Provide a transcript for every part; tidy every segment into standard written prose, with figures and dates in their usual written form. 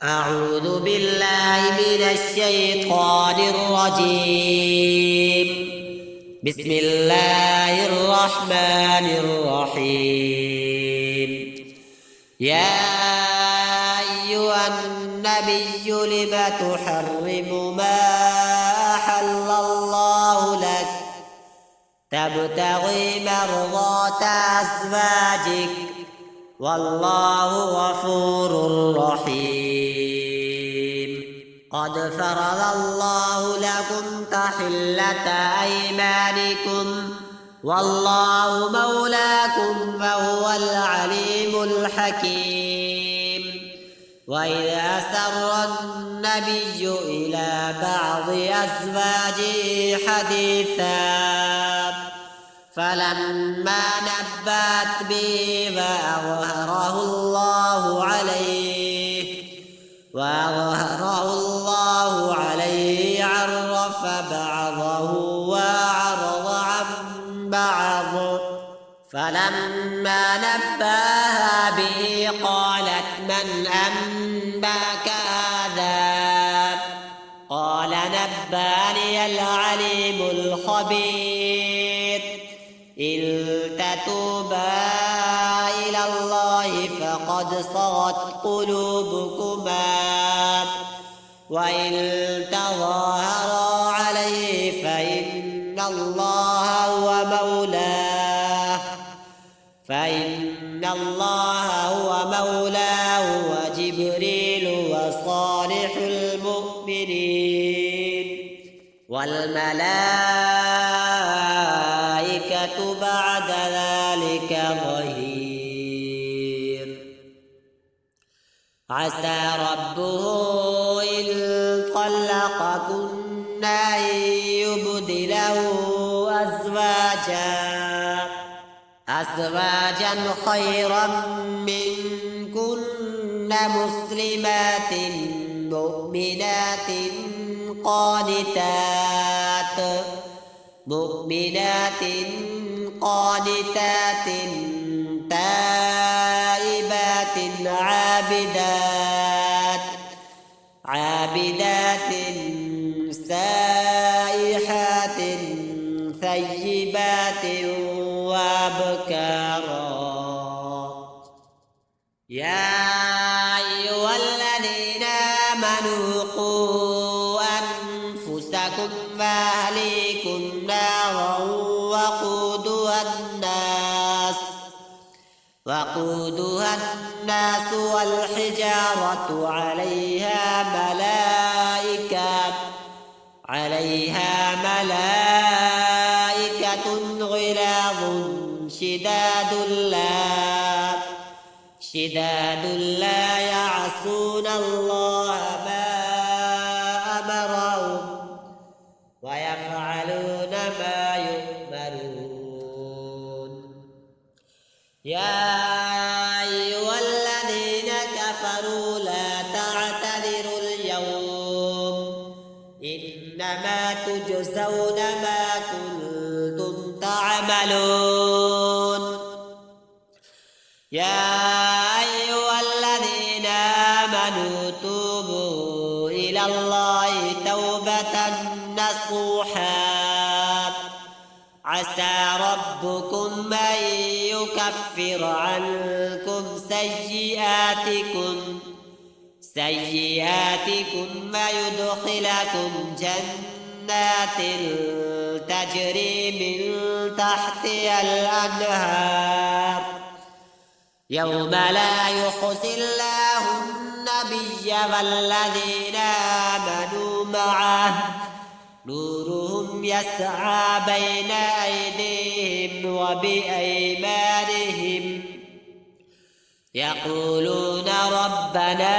أعوذ بالله من الشيطان الرجيم. بسم الله الرحمن الرحيم. يا أيها النبي لم تحرم ما أحل الله لك تبتغي مرضات أزواجك والله غفور رحيم. قد فرض الله لكم تحلة أيمانكم والله مولاكم فهو العليم الحكيم. وإذا أسر النبي إلى بعض أزواجه حديثا فلما نبأت به وأظهره الله عليه عرف بعضه وأعرض عن بعض. فلما نبأها به قالت من أنبأك هذا؟ قال نبأني العليم الخبير. إن تتوبا إلى الله فقد صغت قلوبكما وإن تظاهرا عليه فإن الله هو مولاه وجبريل وصالح المؤمنين والملائكة بعد ذلك ظهير. عسى ربه إن طلقكن أن يبدله أزواجا خيرا منكن مسلمات مؤمنات قانتات تائبات عابدات سائحات ثيبات وأبكارا. يا أيها الذين آمنوا قوا أنفسكم وأهليكم نارا وقودها الناس والحجارة عليها ملائكة غلاظ شداد لا يعصون الله ما أمرهم ويفعلون ما يؤمرون. يا أيها الذين كفروا لا تعتذروا اليوم إنما تجزون ما كنتم تعملون. يا أيها الذين آمنوا توبوا إلى الله توبة نصوحا عسى ربكم أن يكفر عنكم سيئاتكم ويدخلكم جنات تجري من تحتها الأنهار يوم لا يخزي الله النبي والذين آمنوا معه نورهم يسعى بين أيديهم وبأيمانهم يقولون ربنا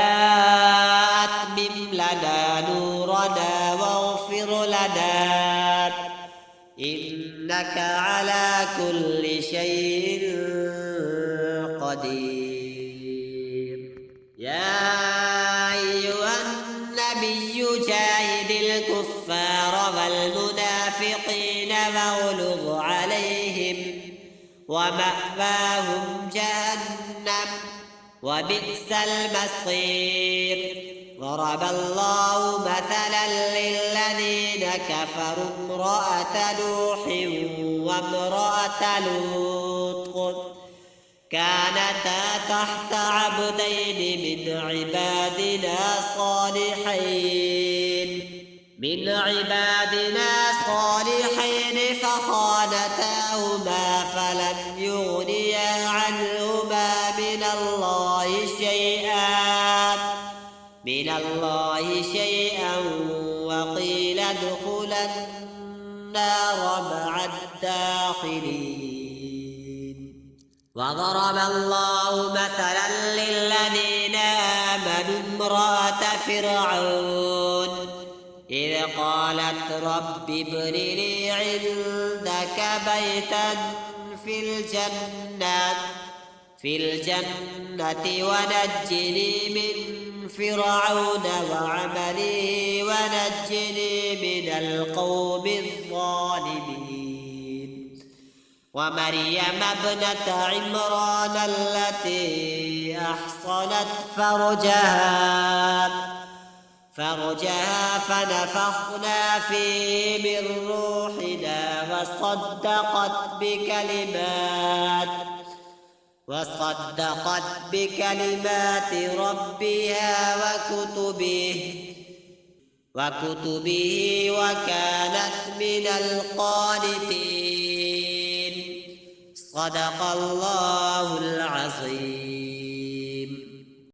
أتمم لنا نورنا واغفر لنا إنك على كل شيء قدير. يا أيها النبي جاهد الكفار والمنافقين واغلظ عليهم ومأواهم جهنم وبئس المصير. ضرب الله مثلا للذين كفروا امرأة نوح وامرأة لوط كانتا تحت عبدين من عبادنا صالحين فخانتاهما فلم يغنيا عنهما من الله شيئا وقيل ادخلا النار مع الداخلين. وضرب الله مثلا للذين آمنوا امرأة فرعون إذ قالت رب ابن لي عندك بيتا في الجنة ونجني من فرعون وعمله ونجني من القوم الظالمين. ومريم ابنة عمران التي أحصنت فرجها فنفخنا فيه من روحنا وصدقت بكلمات ربها وكتبه وكانت من القانتين. صدق الله العظيم.